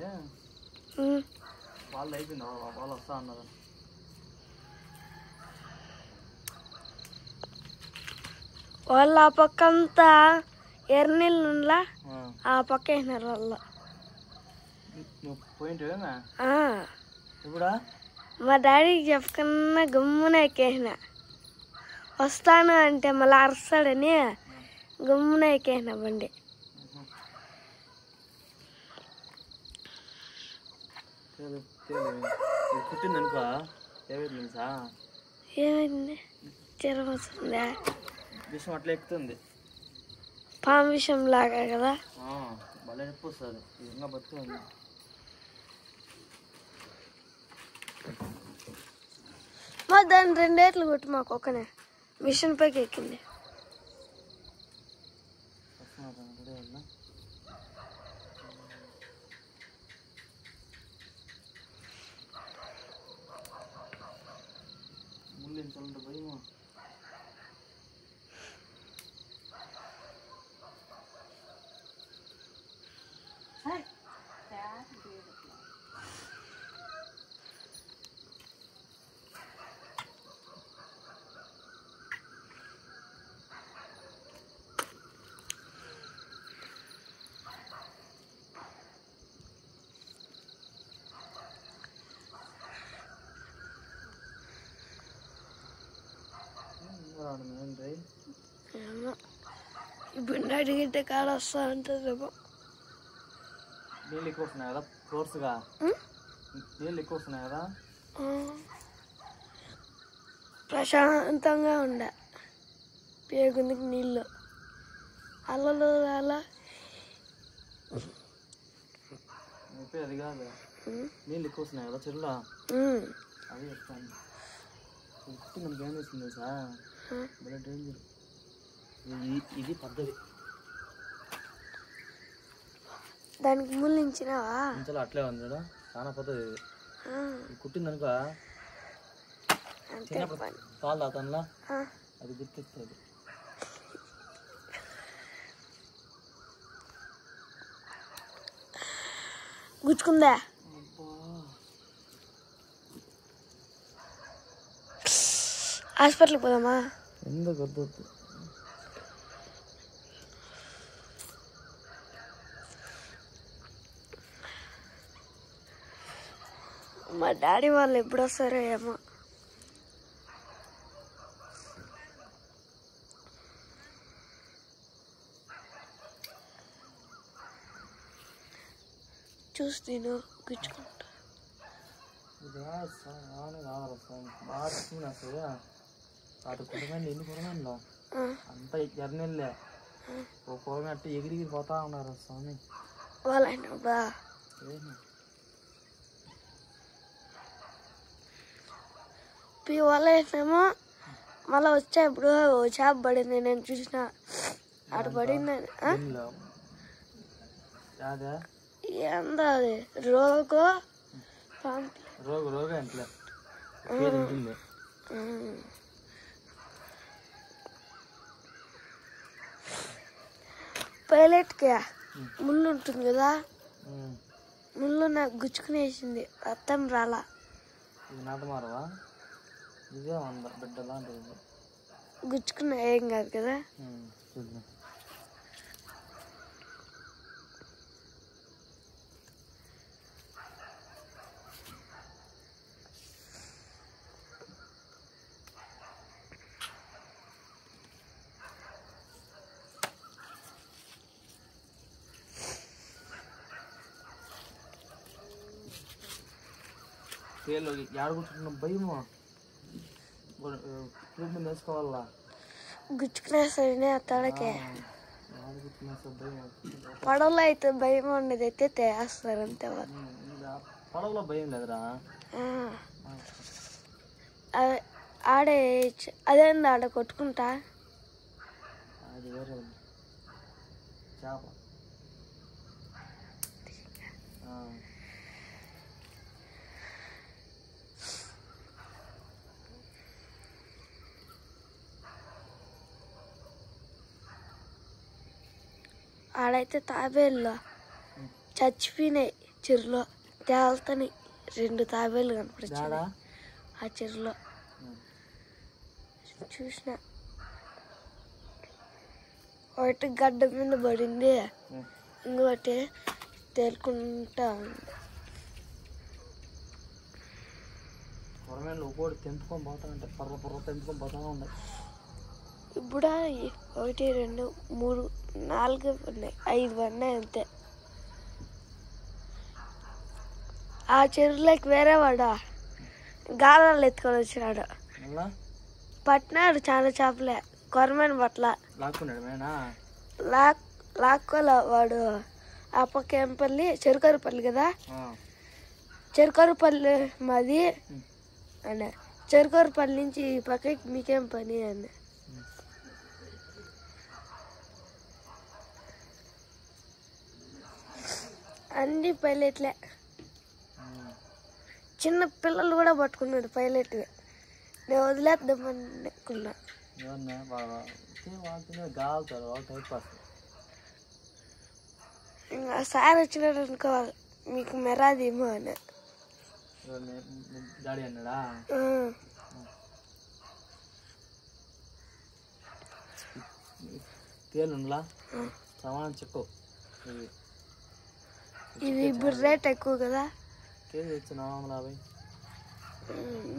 అంటే వాళ్ళు అయిపోయింది, వాళ్ళు వస్తా అన్నారు. వాళ్ళు ఆ పక్క అంతా ఎర్రనీళ్ళులా ఆ పక్క వేసినారు వాళ్ళు. నువ్వు పోయింటివేనా ఆ, ఇప్పుడా? మా డాడీకి చెప్పకన్నా గమ్మున ఎక్కేసిన. వస్తాను అంటే మళ్ళీ అరుస్తాడని గమ్మున ఎక్కేసిన బండి. కుట్టింది అనుకో ఏమైంది తెలుసా? ఏమైంది? జ్వరం వస్తుందా? విషయం అట్లా ఎక్కుతుంది. పాము విషయం లాగా కదా. భలే నొప్పి వస్తుంది. ఇంకా బతుకుంది. మా దాన్ని 2 ఏట్లు కొట్టి మాకు ఒక్కనే మిషన్ పైకి ఎక్కింది. ముందు భయమా ఇప్పుడు అడిగితే కాడ వస్తా ఉంటుంది. నీళ్ళు ఎక్కువ వస్తున్నాయి కదా, కోర్సుగా నీళ్ళు ఎక్కువ వస్తున్నాయి కదా. ప్రశాంతంగా ఉండే పేగుందికి నీళ్ళు అల్లలు అలా అది కాదు, నీళ్ళు ఎక్కువ వస్తున్నాయి కదా చెరువులో, అవి చెప్తాను. మనకి ఏం చేస్తుంది సార్, భలే డేంజర్. ఇది పద్ధతి. దానికి ముళ్ళించినావా? ఇంతలో అట్లే ఉంది కదా, చాలా పద్ధతి ఇది. కుట్టిందనుకో చిన్నప్పుడు పాలు తాతన్లా అది గుర్తొస్తుంది. గుచ్చుకుందా? హాస్పిటల్కి పోదామా? ఎందుకు వద్దు. మా డాడీ వాళ్ళు ఎప్పుడు వస్తారో ఏమో. చూసి నేను గుచ్చుకుంటా. అటు కూరగాయలు ఎన్ని కూరగాయలు అంతా ఎర్రనెల్లే ఓ కూరగాయ అట్టు ఎగిరిగిరి పోతా ఉన్నారు స్వామి. వాళ్ళైనా వాళ్ళ వేసినామో మళ్ళీ వచ్చేప్పుడు చేప పడింది, నేను చూసిన. అటు పడిందని ఏందో అది రోగో రోగ ఇంట్లో పైలట్కి ముళ్ళు ఉంటుంది కదా, ముళ్ళు నాకు గుచ్చుకునేసింది, రక్తం రాలా. ఇది నాటమారవా? ఇదే ఉందా బిడ్డ లాంటిది? గుచ్చుకున్నా ఏం కాదు కదా. చూద్దాం. తేలు ఏడగొట్టుకున్న భయము ట్రీట్మెంట్ వేసుకోవాలా? గుచ్చుకునే సరే తడకే పడవలో అయితే భయం ఉండేది, అయితే తేస్తారు అంతే. పడవలో భయం లేదురా. ఆడే అదేంది ఆడ కొట్టుకుంటా. అది వేరే చేప. ఆడైతే తాబేళ్ళు చచ్చిపోయినాయి. చెరులో తేలుతాయి 2 తాబేలు కనపడుతుంది ఆ చెరులో చూసిన. ఒకటి గడ్డ మీద పడింది, ఇంకోటి తేలుకుంటా ఉంది. కొరమేన్లు ఒక్కోటి తెంపుకొని పోతా ఉంటాయి, పొర్ర తెంపుకొని పోతా ఉన్నాయి. ఇప్పుడు 1 2 3 4 ఉన్నాయి, 5 ఉన్నాయి అంతే. ఆ చెరువులోకి వేరే వాడా గాలాలు ఎత్తుకొని వచ్చినాడు, పట్టినాడు చాలా చేపలే. కొరమైన పట్ల లాక్కోలే వాడు. ఆ పక్క ఏం పల్లి, చెరుకరుపల్లి కదా, చెరుకరుపల్లి మాది అన్న. చెరుకరుపల్లి నుంచి ఈ పక్కకి మీకేం పని అన్న. అన్ని పైలట్లే, చిన్న పిల్లలు కూడా పట్టుకున్నాడు పైలట్. నేను వదిలేద్దామనుకున్నా. ఇంకా సార్ వచ్చినాడు అనుకో, మీకు మెరాదేమో అని. డాడీ అన్నాడా? తేలులా సమానం చెక్కు. ఇవి ఇప్పుడు రేట్ ఎక్కువ కదా, కేజీ వచ్చి 450.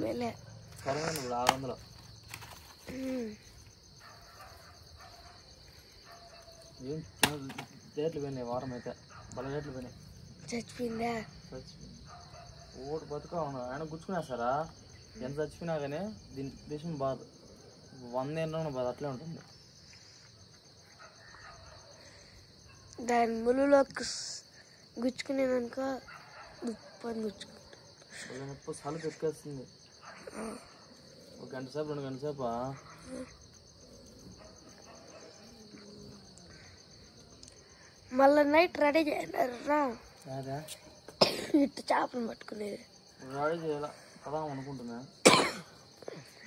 మేలే సరైన ఇప్పుడు 600. ఏం రేట్లు పోయినాయి, వారం అయితే భలే రేట్లు పోయినాయి. చచ్చిపోయిందా? చచ్చిపోయింది. ఓటు బతుక ఆయన గుచ్చుకునేస్తారా, ఎంత చచ్చిపోయినా కానీ దీని దేశం బాధ 100 ఏళ్ళలో బాధ అట్లే ఉంటుంది. దాని ముళ్ళులోకి గుచ్చుకునేదనుకో దుప్పని గుచ్చుకుంటా నొప్పి సలుపు ఎక్కేస్తుంది. 1 గంట సేపు 2 గంటల సేపు మళ్ళీ నైట్ రెడీ చేయాలరా, ఇట్టు చేపలు పట్టుకునేది. రెడీ చేయాల కదా అనుకుంటున్నా.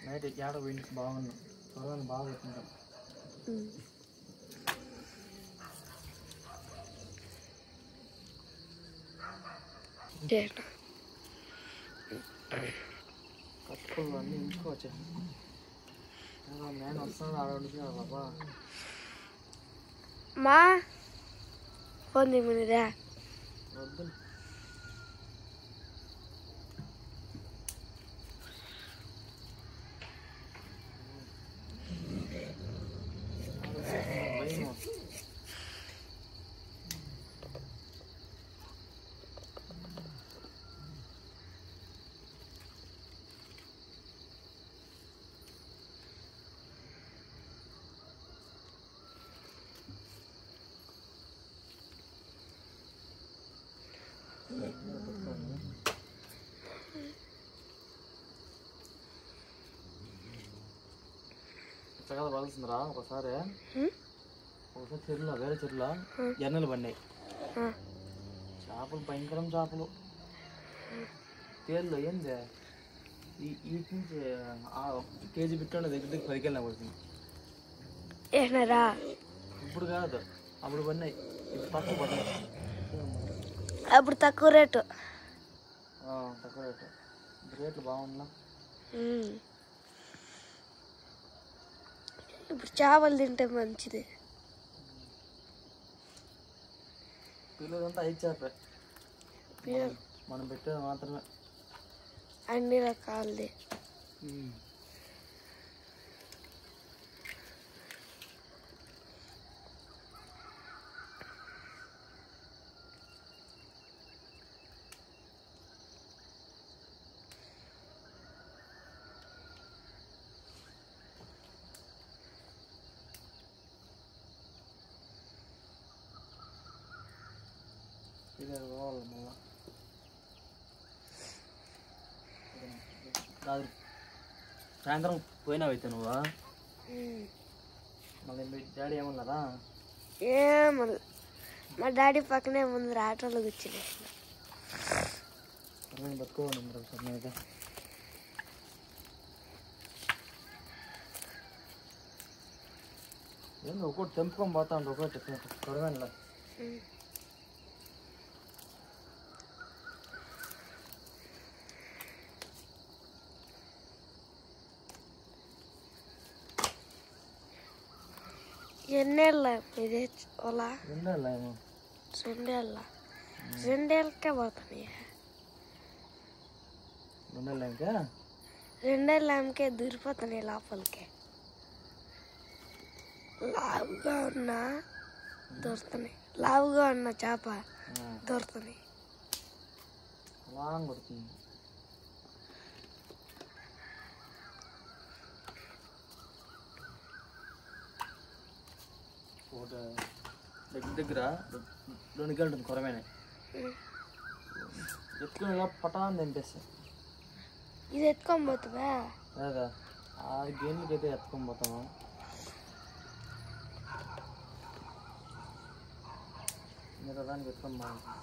నైట్ ఏడ పోయింది బాగున్నా, త్వరగా బాగా పెట్టుకుంటాం. కట్టుకోవాలి అన్నీ ఇంచుకోవచ్చా? నేను వస్తాను ఆడ బాబా. మా ఫోన్ దిగునిదా? వద్దు. చక్కగా పలుతుందిరా. ఒకసారి చెరువులో, వేరే చెరువులో ఎన్నెలు పడినాయి చేపలు, భయంకరం చేపలు. తేళ్ళు ఏంది వీటి నుంచి కేజీ బిట్టు దగ్గర 10 కిలోలు పడుతుంది. ఇప్పుడు కాదు, అప్పుడు పడినాయి, ఇప్పుడు తక్కువ పడినాయి. అప్పుడు తక్కువ రేటు, తక్కువ రేటు. రేట్లు బాగున్నా. ఇప్పుడు చేపలు తింటే మంచిది. పిల్లలంతా 5 చేపే మనం పెట్టేది మాత్రమే, అన్ని రకాలది. పోవాలి మళ్ళా. సాయంత్రం పోయినావైతే నువ్వు మళ్ళీ మీ డాడీ ఏమన్నారా? ఏమన్నా, మా డాడీ పక్కనే ముందర ఆటోలో కూర్చుని బతుకోవాలి ఒకసారి అయితే. ఏంది ఒకటి తెంపుకొని పోతా ఉంటే ఒకటి త్వరగా ఎన్నేళ్ళ మీదే ఓలా 2 ఏళ్ళ ఏమో. 2 ఏళ్ళ 2 ఏళ్ళకే పోతున్నాయి 2 ఏళ్ళ ఇంకా 2 ఏళ్ళకే దూరిపోతున్నాయి లోపలికి లావుగా ఉన్న దొరుకుతున్నాయి లావుగా ఉన్న చేప దొరుకుతున్నాయి లాంగ్ కొడుతుంది. దగ్గర 2 గంటలు ఉంటుంది కొరమేనే ఎత్తుకుని ఇలా పటాన్ని తెంపేస్తాయి. ఇది ఎత్తుకొని పోతుందా లేదా ఆ గేమ్లకి అయితే ఎత్తుకొని పోతాము. మీరు దానికి ఎత్తుకొని బాగుంటుంది.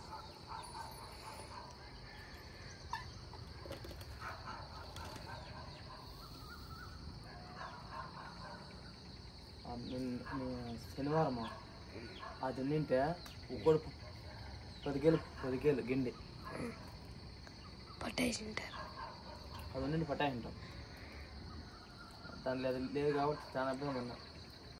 శనివారం అది తింటే ఒక్కడు 10 కేలు గిండి పట్టేసి ఉంటారు. అది ఉండి పట్టాయి ఉంటాం. దాంట్లో అది లేదు కాబట్టి చాలా ఇబ్బంది ఉన్నా.